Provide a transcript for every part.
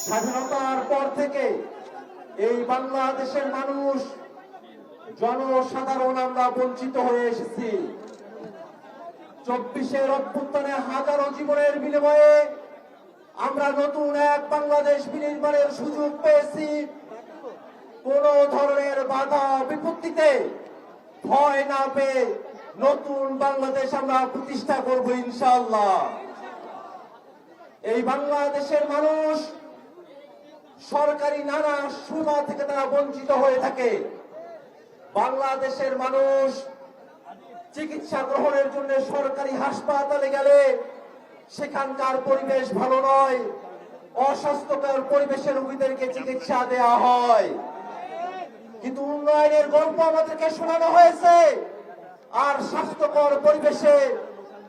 স্বাধীনতার পর থেকে এই বাংলাদেশের মানুষ জনসাধারণ আমরা বঞ্চিত হয়ে এসেছি। 24-এর অভ্যুত্থানে হাজারো জীবনের বিনিময়ে আমরা নতুন এক বাংলাদেশ বিনির্মাণের সুযোগ পেয়েছি। কোন ধরনের বাধা বিপত্তিতে ভয় না পেয়ে নতুন বাংলাদেশ আমরা প্রতিষ্ঠা করব ইনশাআল্লাহ। এই বাংলাদেশের মানুষ সরকারি নানা সুবিধা থেকে তারা বঞ্চিত হয়ে থাকে। বাংলাদেশের মানুষ চিকিৎসা গ্রহণের জন্য সরকারি হাসপাতালে গেলে সেখানকার পরিবেশ ভালো নয়, অস্বাস্থ্যকর পরিবেশে রোগীদেরকে চিকিৎসা দেওয়া হয়। কিন্তু উন্নয়নের গল্প আমাদেরকে শোনানো হয়েছে, আর স্বাস্থ্যকর পরিবেশে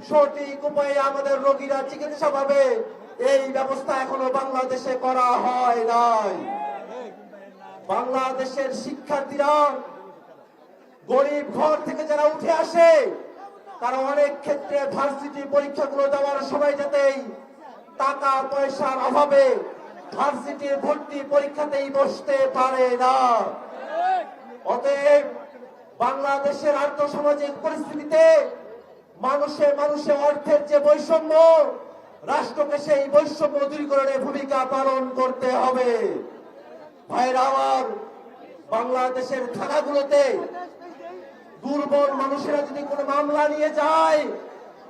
সঠিক উপায়ে আমাদের রোগীরা চিকিৎসা পাবে এই ব্যবস্থা এখনো বাংলাদেশে করা হয় নাই। বাংলাদেশের শিক্ষার্থীরা গরিব ঘর থেকে যারা উঠে আসে তারা অনেক ক্ষেত্রে ভার্সিটি পরীক্ষাগুলো দেওয়ার সময় যাতেই টাকা পয়সার অভাবে ভার্সিটির ভর্তি পরীক্ষাতেই বসতে পারে না। অতএব বাংলাদেশের আর্থসামাজিক পরিস্থিতিতে মানুষে মানুষে অর্থের যে বৈষম্য, রাষ্ট্রকে সেই বৈষম্য দূরীকরণে ভূমিকা পালন করতে হবে। ভাইরা আমার, বাংলাদেশের থানাগুলোতে দুর্বল মানুষেরা যদি কোনো মামলা নিয়ে যায়,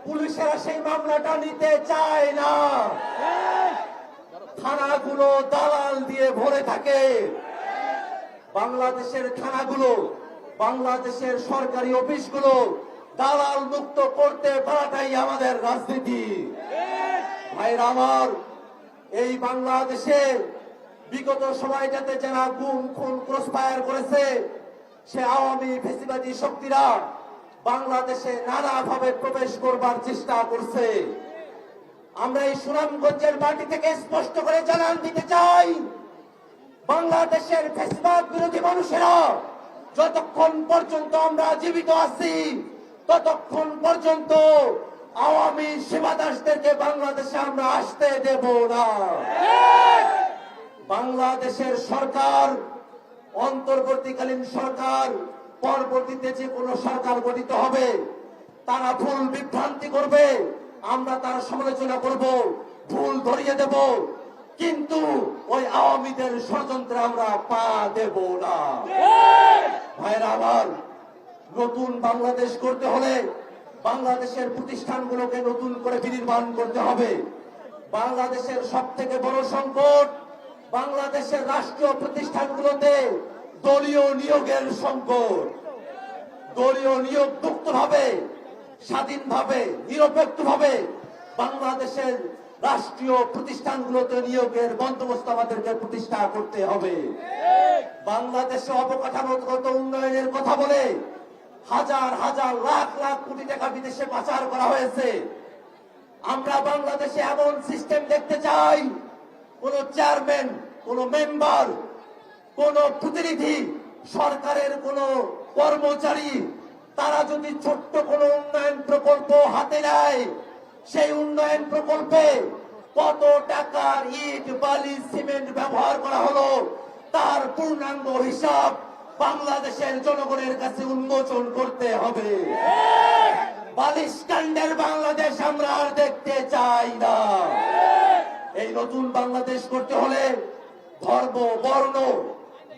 পুলিশেরা সেই মামলাটা নিতে চায় না। থানাগুলো দালাল দিয়ে ভরে থাকে। বাংলাদেশের থানাগুলো, বাংলাদেশের সরকারি অফিসগুলো দালাল মুক্ত করতে পারাটাই আমাদের রাজনীতি। ভাইরা আমার, এই বাংলাদেশে বিগত সময়টাতে যারা গুম খুন ক্রসফায়ার করেছে, সে আওয়ামী ফ্যাসিবাদী শক্তিরা বাংলাদেশে নানাভাবে প্রবেশ করবার চেষ্টা করছে। আমরা এই সুনামগঞ্জের মাটি থেকে স্পষ্ট করে জানান দিতে চাই, বাংলাদেশের ফ্যাসিবাদ বিরোধী মানুষেরা যতক্ষণ পর্যন্ত আমরা জীবিত আছি ততক্ষণ পর্যন্ত আওয়ামী সেবাদাসদেরকে বাংলাদেশে আমরা আসতে দেব না। বাংলাদেশের সরকার, অন্তর্বর্তীকালীন সরকার, পরবর্তীতে যে কোনো সরকার গঠিত হবে, তারা ভুল বিভ্রান্তি করবে, আমরা তার সমালোচনা করব, ভুল ধরিয়ে দেব, কিন্তু ওই আওয়ামীদের ষড়যন্ত্রে আমরা পা দেব না। ভাইরা আমার, নতুন বাংলাদেশ করতে হলে বাংলাদেশের প্রতিষ্ঠানগুলোকে নতুন করে বিনির্মাণ করতে হবে। বাংলাদেশের সবথেকে বড় সংকট বাংলাদেশের রাষ্ট্রীয় প্রতিষ্ঠানগুলোতে দলীয় নিয়োগের সংকট। দলীয় নিয়োগ মুক্তভাবে, স্বাধীনভাবে, নিরপেক্ষভাবে বাংলাদেশের রাষ্ট্রীয় প্রতিষ্ঠানগুলোতে নিয়োগের বন্দোবস্ত আমাদেরকে প্রতিষ্ঠা করতে হবে। বাংলাদেশে অবকাঠামোগত উন্নয়নের কথা বলে হাজার হাজার লাখ লাখ কোটি টাকা বিদেশে পাচার করা হয়েছে। আমরা বাংলাদেশে এমন সিস্টেম দেখতে চাই, কোন চেয়ারম্যান, কোন মেম্বার, কোন প্রতিনিধি, সরকারের কোন কর্মচারী তারা যদি ছোট্ট কোন উন্নয়ন প্রকল্প হাতে নেয়, সেই উন্নয়ন প্রকল্পে কত টাকার ইট, বালি, সিমেন্ট ব্যবহার করা হলো তার পূর্ণাঙ্গ হিসাব বাংলাদেশের জনগণের কাছে উন্মোচন করতে হবে। বালিশকাণ্ডের বাংলাদেশ আমরা আর দেখতে চাই না। এই নতুন বাংলাদেশ করতে হলে ধর্ম, বর্ণ,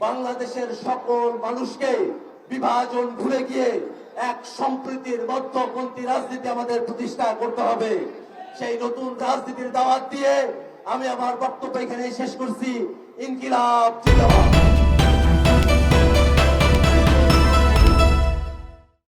বাংলাদেশের সকল মানুষকে বিভাজন ভুলে গিয়ে এক সম্প্রীতির মধ্যপন্থী রাজনীতি আমাদের প্রতিষ্ঠা করতে হবে। সেই নতুন রাজনীতির দাওয়াত দিয়ে আমি আমার বক্তব্য এখানে শেষ করছি। ইনকিলাব জিন্দাবাদ।